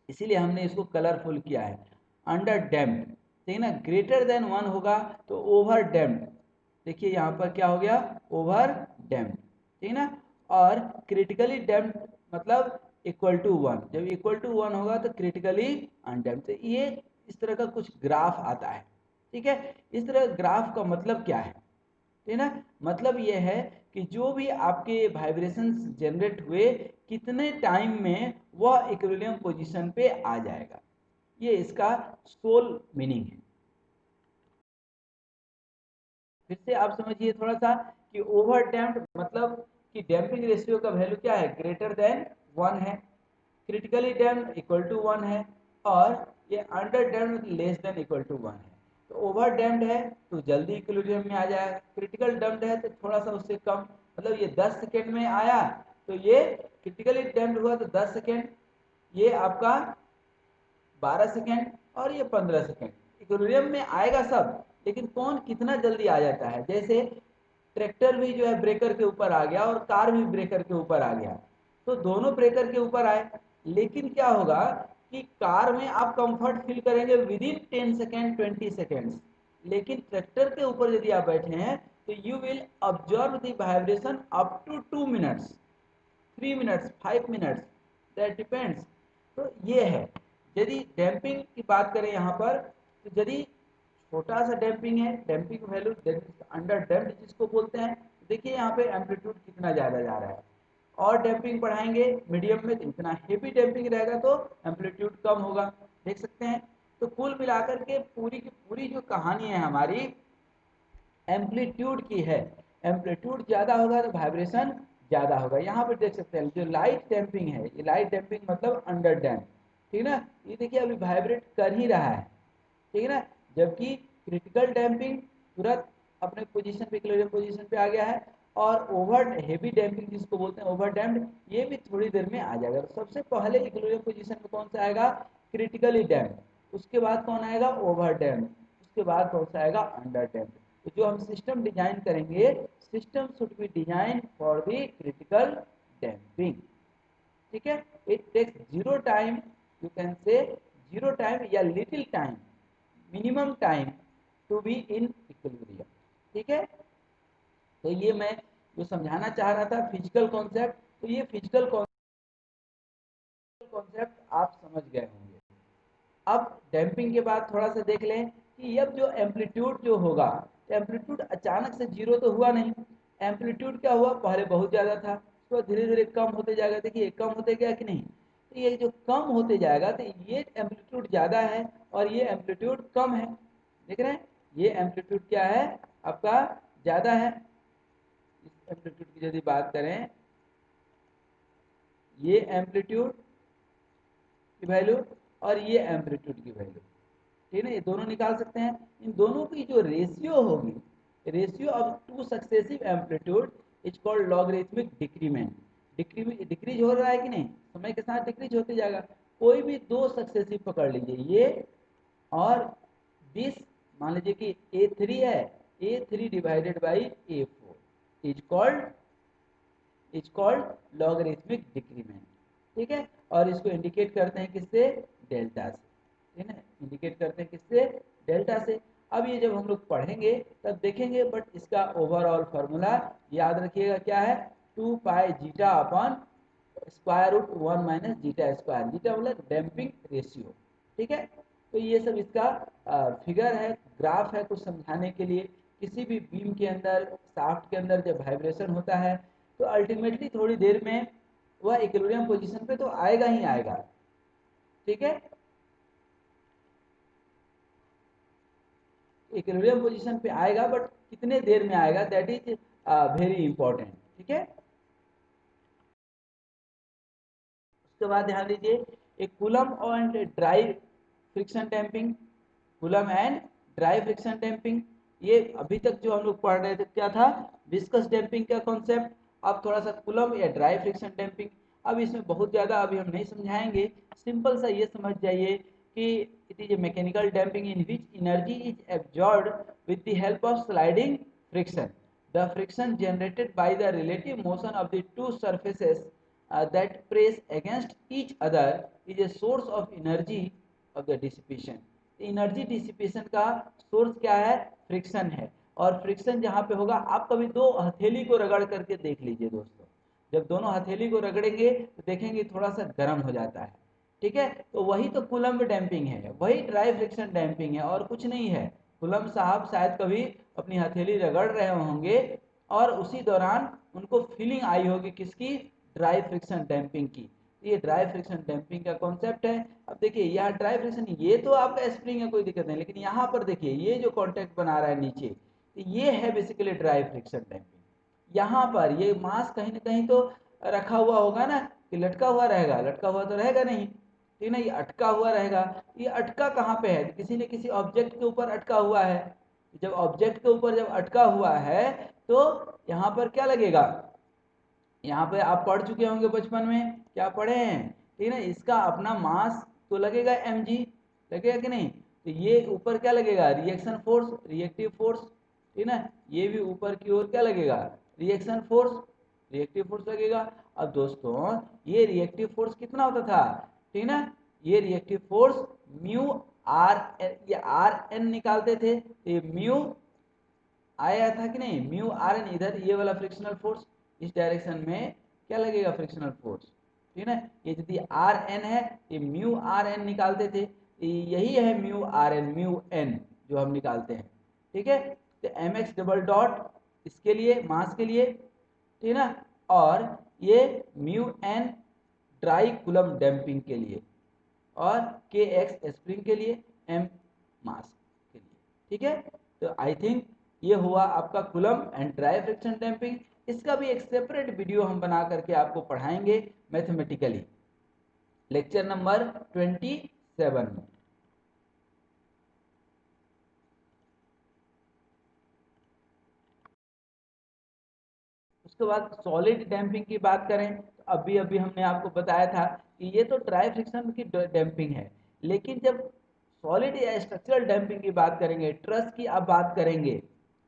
इसीलिए हमने इसको कलरफुल किया है, अंडर डैम्प्ड, ठीक है ना। ग्रेटर देन 1 होगा तो ओवर डैम्प्ड, देखिए यहाँ पर क्या हो गया, ओवर डैम्प्ड, ठीक है ना। और क्रिटिकली डैम्प्ड मतलब इक्वल टू 1, जब इक्वल टू 1 होगा तो क्रिटिकली अनडैम्प्ड। तो ये इस तरह का कुछ ग्राफ आता है, ठीक है। इस तरह ग्राफ का मतलब क्या है, ठीक है ना, मतलब ये है कि जो भी आपके वाइब्रेशंस जनरेट हुए कितने टाइम में वह इक्विलिब्रियम पोजीशन पे आ जाएगा, ये इसका सोल मीनिंग है। फिर से आप समझिए थोड़ा सा कि ओवर डैम्प्ड मतलब कि डैम्पिंग रेशियो का वैल्यू क्या है, ग्रेटर देन 1 है, क्रिटिकली डैम्प्ड इक्वल टू 1 है, और ये under damped less than equal to 1 है। तो ओवर डैम्प्ड है तो जल्दी इक्विलिब्रियम में आ जाएगा, क्रिटिकल डैम्प्ड है तो थोड़ा सा उससे कम, मतलब ये 10 सेकेंड में आया तो ये क्रिटिकली डैम्प्ड हुआ तो 10 सेकेंड, ये आपका 12 सेकेंड, और ये 15 सेकेंड इक्विलिब्रियम में आएगा सब। लेकिन कौन कितना जल्दी आ जाता है, जैसे ट्रैक्टर भी जो है ब्रेकर के ऊपर आ गया और कार भी ब्रेकर के ऊपर आ गया, तो दोनों ब्रेकर के ऊपर आए। लेकिन क्या होगा कि कार में आप कंफर्ट फील करेंगे विद इन 10 सेकेंड 20 सेकेंड्स, लेकिन ट्रैक्टर के ऊपर यदि आप बैठे हैं तो you will observe the vibration up to 2 minutes, 3 minutes, 5 minutes, that depends. तो ये है। यदि डैम्पिंग की बात करें यहाँ पर, तो यदि छोटा सा डैम्पिंग है, डैम्पिंग वैल्यू अंडर डैम्प्ड जिसको बोलते हैं, देखिए यहाँ पे एम्पलीट्यूड कितना ज़्यादा जा रहा है। और डैम्पिंग बढ़ाएंगे मीडियम में तो इतना हेवी डैम्पिंग रहेगा तो एम्पलीट्यूड कम होगा, देख सकते हैं। तो कुल मिलाकर के पूरी की पूरी जो कहानी है हमारी एम्पलीट्यूड की है। एम्पलीट्यूड ज़्यादा होगा तो वाइब्रेशन ज़्यादा होगा। यहाँ पर देख सकते हैं जो लाइट डैम्पिंग है, ये लाइट डैम्पिंग मतलब अंडर डैम्प, ठीक है ना। ये देखिए अभी वाइब्रेट कर ही रहा है, ठीक है ना। जबकि क्रिटिकल डैम्पिंग तुरंत अपने पोजीशन पे, इक्विलिब्रियम पोजीशन पे आ गया है। और ओवर हेवी डैम्पिंग जिसको बोलते हैं ओवर डैम्प्ड, ये भी थोड़ी देर में आ जाएगा। तो सबसे पहले इक्विलिब्रियम पोजीशन में कौन सा आएगा? Critically damped. उसके बाद कौन आएगा? Over damped. उसके बाद कौन सा आएगा? Under damped. तो जो हम सिस्टम डिजाइन करेंगे, system should be design for the critical damping, ठीक है। It takes zero time, you can say zero time या little time, minimum time to be in equilibrium, ठीक है। तो ये मैं जो समझाना चाह रहा था फिजिकल कॉन्सेप्ट, तो ये फिजिकल कॉन्सेप्ट आप समझ गए होंगे। अब डैम्पिंग के बाद थोड़ा सा देख लें कि अब जो एम्पलीट्यूड जो होगा, एम्पलीट्यूड अचानक से जीरो तो हुआ नहीं। एम्पलीट्यूड क्या हुआ? पहले बहुत ज़्यादा था, तो धीरे धीरे कम होते जाएगा। देखिए कम होते गया कि नहीं? तो ये जो कम होते जाएगा तो ये एम्पलीट्यूड ज़्यादा है और ये एम्पलीट्यूड कम है, देख रहे हैं। ये एम्पलीट्यूड क्या है? आपका ज़्यादा है। इस एम्पलीट्यूड की यदि बात करें, ये एम्पलीट्यूड की वैल्यू और ये एम्पलीट्यूड की वैल्यू, ठीक है ना, ये दोनों निकाल सकते हैं। इन दोनों की जो रेशियो होगी, ratio of two successive amplitude is called logarithmic decrement. Decrease हो रहा है कि नहीं? समय के साथ डिक्रीज होते जाएगा। कोई भी दो सक्सेसिव पकड़ लीजिए, ये और दिस, मान लीजिए कि A3 है, A3 divided by A4 is called logarithmic decrement, ठीक है। और इसको इंडिकेट करते हैं किससे? डेल्टा से, ठीक है ना। इंडिकेट करते हैं किससे? डेल्टा से। अब ये जब हम लोग पढ़ेंगे तब देखेंगे, बट इसका ओवरऑल फार्मूला याद रखिएगा क्या है? 2 pi zeta upon square root 1 minus zeta square. Zeta मतलब डैम्पिंग रेशियो, ठीक है। तो ये सब इसका फिगर है, ग्राफ है, कुछ समझाने के लिए। किसी भी बीम के अंदर, शाफ्ट के अंदर जब वाइब्रेशन होता है तो अल्टीमेटली थोड़ी देर में वह इक्विलिब्रियम पोजीशन पे तो आएगा ही आएगा, ठीक है। इक्विलिब्रियम पोजीशन पे आएगा, बट कितने देर में आएगा, दैट इज वेरी इंपॉर्टेंट, ठीक है। उसके बाद ध्यान दीजिए एक coulomb and dry friction damping. Coulomb and dry friction damping, ये अभी तक जो हम लोग पढ़ रहे थे क्या था? विस्कस डैम्पिंग का कॉन्सेप्ट। अब थोड़ा सा कूलम या ड्राई फ्रिक्शन डैम्पिंग। अब इसमें बहुत ज़्यादा अभी हम नहीं समझाएंगे, सिंपल सा ये समझ जाइए कि it is a mechanical damping in which energy is absorbed with the help of sliding friction. The friction generated by the relative motion of the two surfaces that press against each other is a source of energy of the dissipation. Energy dissipation का source क्या है? Friction है। और friction जहाँ पे होगा, आप कभी दो हथेली को रगड़ करके देख लीजिए दोस्तों। जब दोनों हथेली को रगड़ेंगे तो देखेंगे थोड़ा सा गर्म हो जाता है, ठीक है। तो वही तो कूलम्ब डैम्पिंग है, वही ड्राई फ्रिक्शन डैम्पिंग है, और कुछ नहीं है। कूलम्ब साहब शायद कभी अपनी हथेली रगड़ रहे होंगे और उसी दौरान उनको फीलिंग आई होगी किसकी? ड्राई फ्रिक्शन डैम्पिंग की। ये ड्राई फ्रिक्शन डैम्पिंग का कॉन्सेप्ट है। अब देखिए यहाँ ड्राई फ्रिक्शन, ये तो आपका स्प्रिंग है, कोई दिक्कत नहीं, लेकिन यहाँ पर देखिए ये जो कॉन्टैक्ट बना रहा है नीचे, तो ये है बेसिकली ड्राई फ्रिक्शन डैम्पिंग। यहाँ पर ये मास कहीं ना कहीं तो रखा हुआ होगा ना, कि लटका हुआ रहेगा? लटका हुआ तो रहेगा नहीं, ठीक ना, ये अटका हुआ रहेगा। ये अटका कहाँ पे है? किसी न किसी ऑब्जेक्ट के ऊपर अटका हुआ है। जब ऑब्जेक्ट के ऊपर जब अटका हुआ है तो यहाँ पर क्या लगेगा? यहाँ पे आप पढ़ चुके होंगे बचपन में, क्या पढ़े हैं, ठीक है ना, इसका अपना मास तो लगेगा mg, लगेगा कि नहीं? तो ये ऊपर क्या लगेगा? रिएक्शन फोर्स, रिएक्टिव फोर्स, ठीक है ना। ये भी ऊपर की ओर क्या लगेगा? रिएक्शन फोर्स, रिएक्टिव फोर्स लगेगा। अब दोस्तों ये रिएक्टिव फोर्स कितना होता था, ठीक ना, ये रिएक्टिव फोर्स म्यू आर, ये आर एन निकालते थे, ये म्यू आया था कि नहीं, म्यू आर एन, इधर ये वाला फ्रिक्शनल फोर्स, इस डायरेक्शन में क्या लगेगा फ्रिक्शनल फोर्स, ठीक है ना, ये यदि आर एन है ये म्यू आर एन निकालते थे, यही है mu r n, mu n जो हम निकालते हैं, ठीक है। तो एम एक्स डबल डॉट इसके लिए मास के लिए, ठीक है ना, और ये mu n dry Coulomb damping के लिए, और के एक्स स्प्रिंग के लिए, एम मास के लिए, ठीक है। तो आई थिंक ये हुआ आपका coulomb and dry friction damping. इसका भी एक सेपरेट वीडियो हम बना करके आपको पढ़ाएंगे मैथमेटिकली, लेक्चर नंबर 27 में। उसके बाद सॉलिड डैम्पिंग की बात करें तो अभी अभी हमने आपको बताया था कि ये तो ड्राई फ्रिक्शन की डैम्पिंग है, लेकिन जब सॉलिड या स्ट्रक्चरल डैम्पिंग की बात करेंगे, ट्रस की आप बात करेंगे,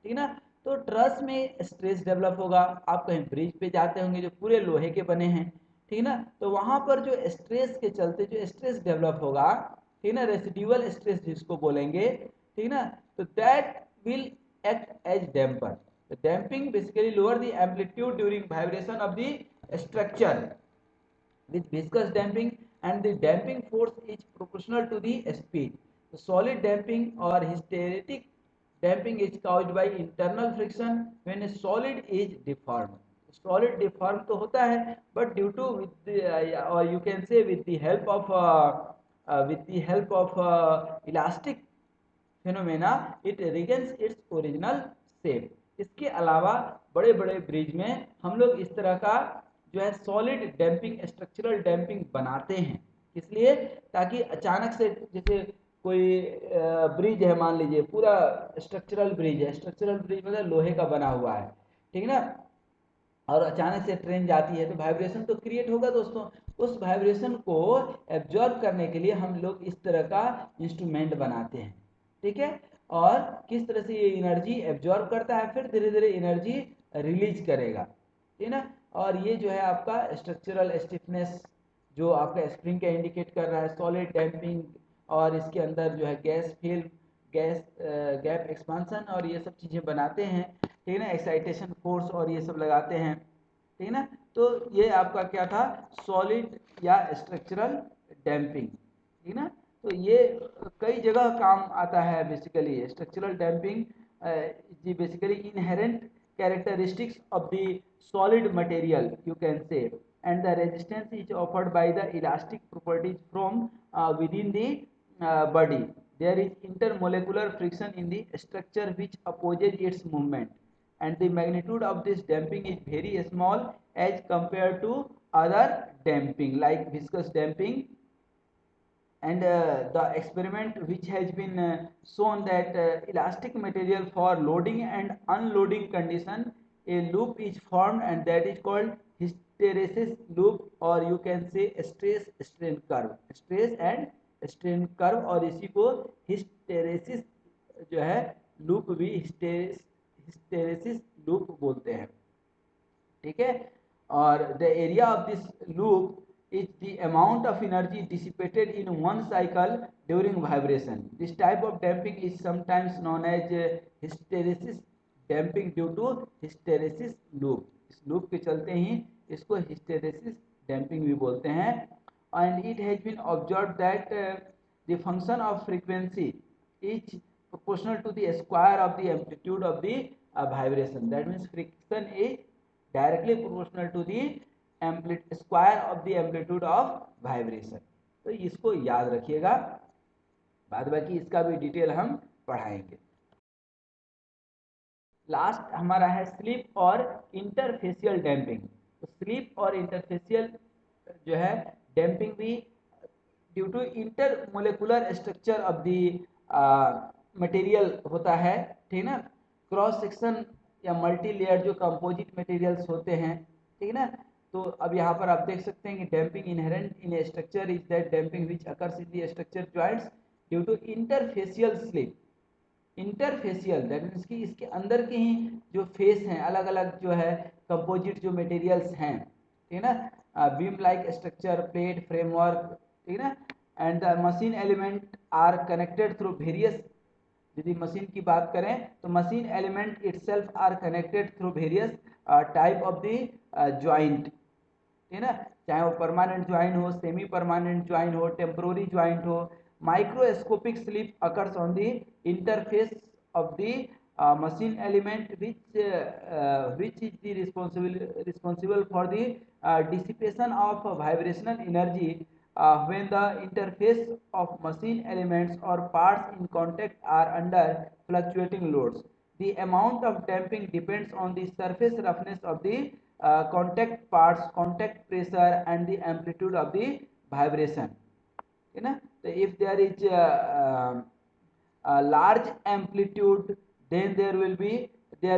ठीक ना, तो ट्रस में स्ट्रेस डेवलप होगा। आप कहीं ब्रिज पे जाते होंगे जो पूरे लोहे के बने हैं, ठीक ना, तो वहां पर जो स्ट्रेस के चलते जो स्ट्रेस डेवलप होगा, ठीक ना, रेसिडुअल स्ट्रेस जिसको बोलेंगे, ठीक ना, तो that will act as damper. The damping basically lower the amplitude during vibration of the structure with viscous damping, and the damping force is proportional to the speed. The solid damping or hysteretic damping is caused by internal friction when a solid is deformed. Solid deformed तो होता है, but due to with the, or you can say with the help of elastic phenomena it regains its original shape. इसके अलावा बड़े बड़े bridge में हम लोग इस तरह का जो है सॉलिड डैम्पिंग, स्ट्रक्चरल डैम्पिंग बनाते हैं, इसलिए ताकि अचानक से, जैसे कोई ब्रिज है मान लीजिए, पूरा स्ट्रक्चरल ब्रिज है, स्ट्रक्चरल ब्रिज मतलब लोहे का बना हुआ है, ठीक है ना, और अचानक से ट्रेन जाती है तो वाइब्रेशन तो क्रिएट होगा दोस्तों। उस वाइब्रेशन को एब्जॉर्ब करने के लिए हम लोग इस तरह का इंस्ट्रूमेंट बनाते हैं, ठीक है, और किस तरह से ये एनर्जी एब्जॉर्ब करता है, फिर धीरे धीरे एनर्जी रिलीज करेगा, ठीक है ना। और ये जो है आपका स्ट्रक्चरल स्टिफनेस जो आपका स्प्रिंग का इंडिकेट कर रहा है, सॉलिड डैम्पिंग, और इसके अंदर जो है gas film, gas gap expansion और ये सब चीज़ें बनाते हैं, ठीक है ना, एक्साइटेशन फोर्स और ये सब लगाते हैं, ठीक है ना। तो ये आपका क्या था, सॉलिड या स्ट्रक्चरल डैम्पिंग, ठीक है ना। तो ये कई जगह काम आता है बेसिकली स्ट्रक्चरल डैम्पिंग, जी basically inherent characteristics of the solid material you can say, and the resistance is offered by the elastic properties from within the body. There is intermolecular friction in the structure which opposes its movement, and the magnitude of this damping is very small as compared to other damping like viscous damping. And the experiment which has been shown that elastic material for loading and unloading condition, a loop is formed and that is called hysteresis loop, or you can say stress strain curve, stress and strain curve, और इसी को hysteresis जो है loop भी hysteresis loop बोलते हैं, ठीक है। और the area of this loop is the amount of energy dissipated in one cycle during vibration. This type of damping is sometimes known as hysteresis damping due to hysteresis loop. इस loop के चलते ही इसको hysteresis damping भी बोलते हैं। And it has been observed that the function of frequency is proportional to the square of the amplitude of the vibration. That means friction is directly proportional to the square of the amplitude of vibration. तो इसको याद रखिएगा, बाद बाकी इसका भी detail हम पढ़ाएंगे। लास्ट हमारा है स्लिप और इंटरफेशियल डैम्पिंग। तो स्लिप और इंटरफेशियल जो है डैम्पिंग भी due to intermolecular structure of the material होता है, ठीक ना, क्रॉस सेक्शन या मल्टी लेयर जो कंपोजिट मटेरियल्स होते हैं, ठीक ना। तो अब यहाँ पर आप देख सकते हैं कि damping inherent in a structure is that damping which occurs in the structure joints due to interfacial slip. Interfacial that means कि इसके अंदर के ही जो फेस हैं, अलग अलग जो है कंपोजिट जो मटेरियल्स हैं, ठीक है ना, beam like structure, plate, framework, ठीक है ना, and the machine element are connected through various, यदि मशीन की बात करें तो machine element itself are connected through various type of the joint, ठीक है ना, चाहे वो परमानेंट ज्वाइन हो, सेमी परमानेंट ज्वाइन हो, टेम्पोररी ज्वाइंट हो। Microscopic slip occurs on the interface of the machine element which is the responsible for the dissipation of vibrational energy when the interface of machine elements or parts in contact are under fluctuating loads. The amount of damping depends on the surface roughness of the contact parts, contact pressure, and the amplitude of the vibration. You know, if there is a large amplitude, then there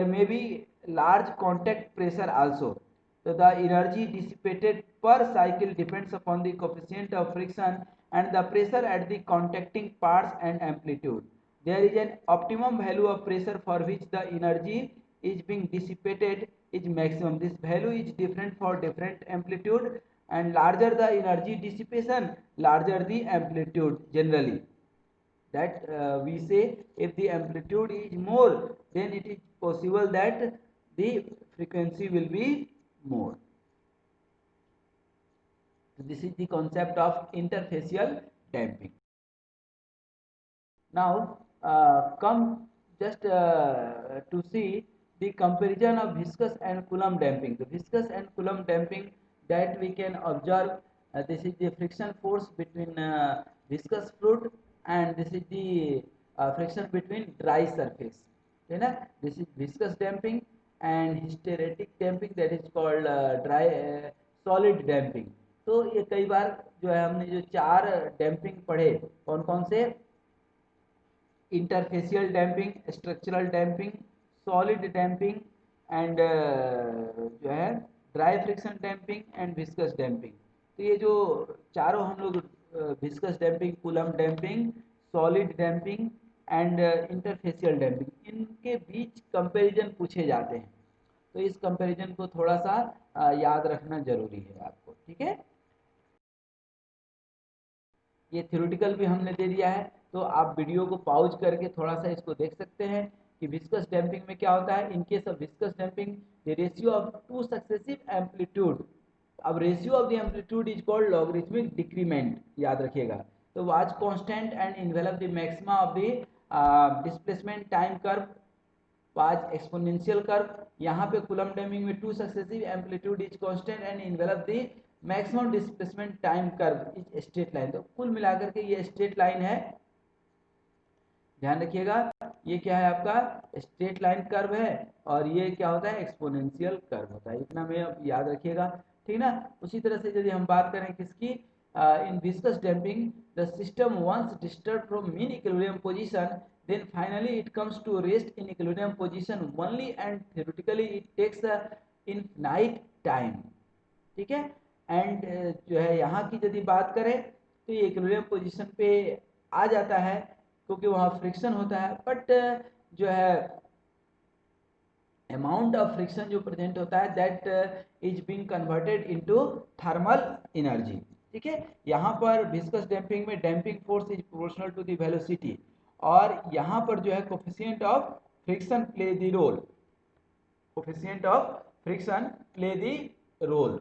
may be large contact pressure also. So the energy dissipated per cycle depends upon the coefficient of friction and the pressure at the contacting parts and amplitude. There is an optimum value of pressure for which the energy is being dissipated is maximum. This value is different for different amplitude, and larger the energy dissipation, larger the amplitude generally. That we say if the amplitude is more, then it is possible that the frequency will be more. So this is the concept of interfacial damping. Now come just to see the comparison of viscous and Coulomb damping. The viscous and Coulomb damping that we can observe, this is the friction force between viscous fluid, and this is the friction between dry surface. है ना, this is viscous damping, and hysteretic damping, that is called dry solid damping. तो ये कई बार जो है हमने जो चार डैम्पिंग पढ़े, कौन कौन से, interfacial damping, structural damping, solid damping, and जो है dry friction damping and viscous damping. तो ये जो चारों हम लोग viscous damping, Coulomb damping, solid damping and interfacial damping, इनके बीच कंपैरिजन पूछे जाते हैं। तो इस कंपैरिजन को थोड़ा सा याद रखना जरूरी है आपको, ठीक है। ये थ्योरेटिकल भी हमने दे दिया है, तो आप वीडियो को पॉज करके थोड़ा सा इसको देख सकते हैं कि विस्कस डैम्पिंग में क्या होता है। In case of viscous damping the ratio of two successive amplitude, अब ratio of the amplitude is called logarithmic decrement, याद रखिएगा। तो was constant and envelope the maxima of the displacement time curve was exponential curve. यहाँ पे Coulomb damping में two successive amplitude is constant and envelope the maximum displacement time curve is straight line. तो कुल मिलाकर के ये straight line है, ध्यान रखिएगा। ये क्या है आपका स्ट्रेट लाइन कर्व है, और ये क्या होता है एक्सपोनेंशियल कर्व होता है, इतना में अब याद रखिएगा, ठीक ना। उसी तरह से यदि हम बात करें किसकी, in viscous damping the system once disturb from mean equilibrium position, then finally it comes to rest in equilibrium position only, and theoretically it takes a infinite time, ठीक है। एंड जो है यहाँ की यदि बात करें तो ये इक्विलिब्रियम पोजीशन पे आ जाता है क्योंकि वहाँ फ्रिक्शन होता है, बट जो है अमाउंट ऑफ फ्रिक्शन जो प्रेजेंट होता है that is being converted into thermal energy, ठीक है। यहाँ पर विस्कस डैम्पिंग में damping force is proportional to the velocity, और यहाँ पर जो है coefficient of friction play the role, coefficient of friction play the role.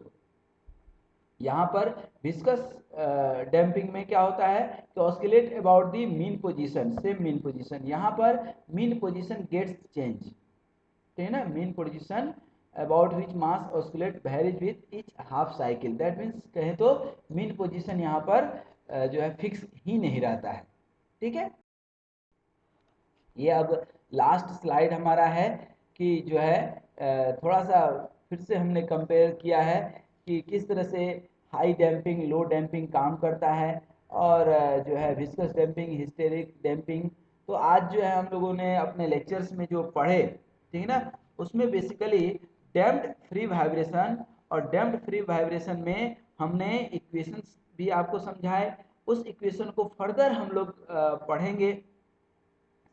यहाँ पर विस्कस डैम्पिंग में क्या होता है कि oscillate about the mean position, same mean position. यहाँ पर मीन पोजीशन गेट्स चेंज, ठीक है ना, mean position about which mass oscillate varies with each half cycle. That means कहें तो मीन पोजीशन यहाँ पर जो है फिक्स ही नहीं रहता है, ठीक है। ये अब लास्ट स्लाइड हमारा है कि जो है थोड़ा सा फिर से हमने कंपेयर किया है कि किस तरह से हाई डैम्पिंग, लो डैम्पिंग काम करता है, और जो है विस्कस डैम्पिंग, हिस्टेरिक डैम्पिंग। तो आज जो है हम लोगों ने अपने लेक्चर्स में जो पढ़े, ठीक है ना, उसमें बेसिकली डैम्प्ड फ्री वाइब्रेशन, और डैम्प्ड फ्री वाइब्रेशन में हमने इक्वेशंस भी आपको समझाए। उस इक्वेशन को फर्दर हम लोग पढ़ेंगे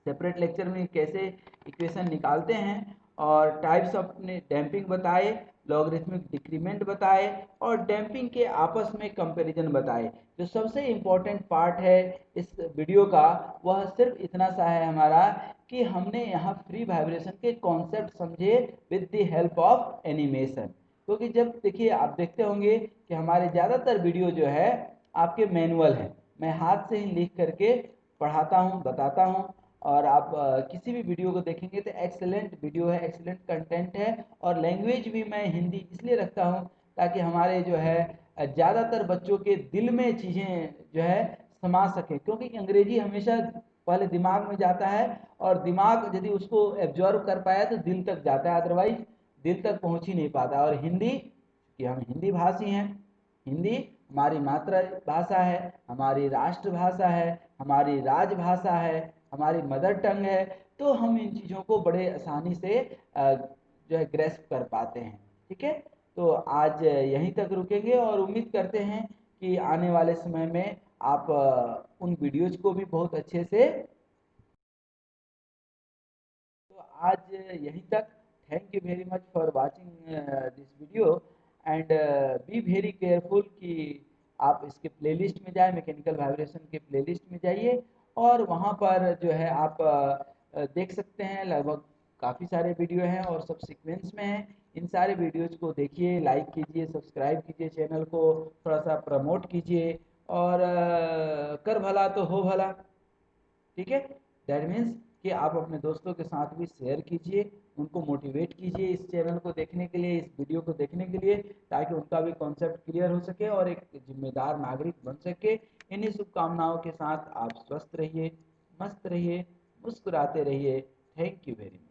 सेपरेट लेक्चर में, कैसे इक्वेशन निकालते हैं, और टाइप्स ऑफ डैम्पिंग बताए, लॉगरिथमिक डिक्रीमेंट बताए और डैम्पिंग के आपस में कंपैरिजन बताए। जो सबसे इम्पोर्टेंट पार्ट है इस वीडियो का वह सिर्फ इतना सा है हमारा कि हमने यहाँ फ्री वाइब्रेशन के कॉन्सेप्ट समझे with the help of animation. क्योंकि जब देखिए आप देखते होंगे कि हमारे ज़्यादातर वीडियो जो है आपके मैनुअल हैं, मैं हाथ से ही लिख करके पढ़ाता हूँ, बताता हूँ, और आप किसी भी वीडियो को देखेंगे तो एक्सेलेंट वीडियो है, एक्सेलेंट कंटेंट है, और लैंग्वेज भी मैं हिंदी इसलिए रखता हूँ ताकि हमारे जो है ज़्यादातर बच्चों के दिल में चीज़ें जो है समा सके। क्योंकि अंग्रेजी हमेशा पहले दिमाग में जाता है और दिमाग यदि उसको एब्जॉर्व कर पाया तो दिल तक जाता है, अदरवाइज दिल तक पहुंच ही नहीं पाता। और हिंदी, कि हम हिंदी भाषी हैं, हिंदी हमारी मातृभाषा है, हमारी राष्ट्रभाषा है, हमारी राजभाषा है, हमारी मदर टंग है, तो हम इन चीज़ों को बड़े आसानी से जो है ग्रेस्प कर पाते हैं। ठीक है, तो आज यहीं तक रुकेंगे और उम्मीद करते हैं कि आने वाले समय में आप उन वीडियोज को भी बहुत अच्छे से। तो आज यहीं तक। Thank you very much for watching this video and be very careful कि आप इसके प्लेलिस्ट में जाए, मैकेनिकल वाइब्रेशन के प्लेलिस्ट में जाइए और वहाँ पर जो है आप देख सकते हैं। लगभग काफ़ी सारे वीडियो हैं और सब सीक्वेंस में हैं। इन सारे वीडियोज को देखिए, लाइक कीजिए, सब्सक्राइब कीजिए, चैनल को थोड़ा सा प्रमोट कीजिए और कर भला तो हो भला। ठीक है, दैट मीन्स कि आप अपने दोस्तों के साथ भी शेयर कीजिए, उनको मोटिवेट कीजिए इस चैनल को देखने के लिए, इस वीडियो को देखने के लिए, ताकि उनका भी कॉन्सेप्ट क्लियर हो सके और एक जिम्मेदार नागरिक बन सके। इन्हीं शुभकामनाओं के साथ आप स्वस्थ रहिए, मस्त रहिए, मुस्कुराते रहिए। Thank you very much.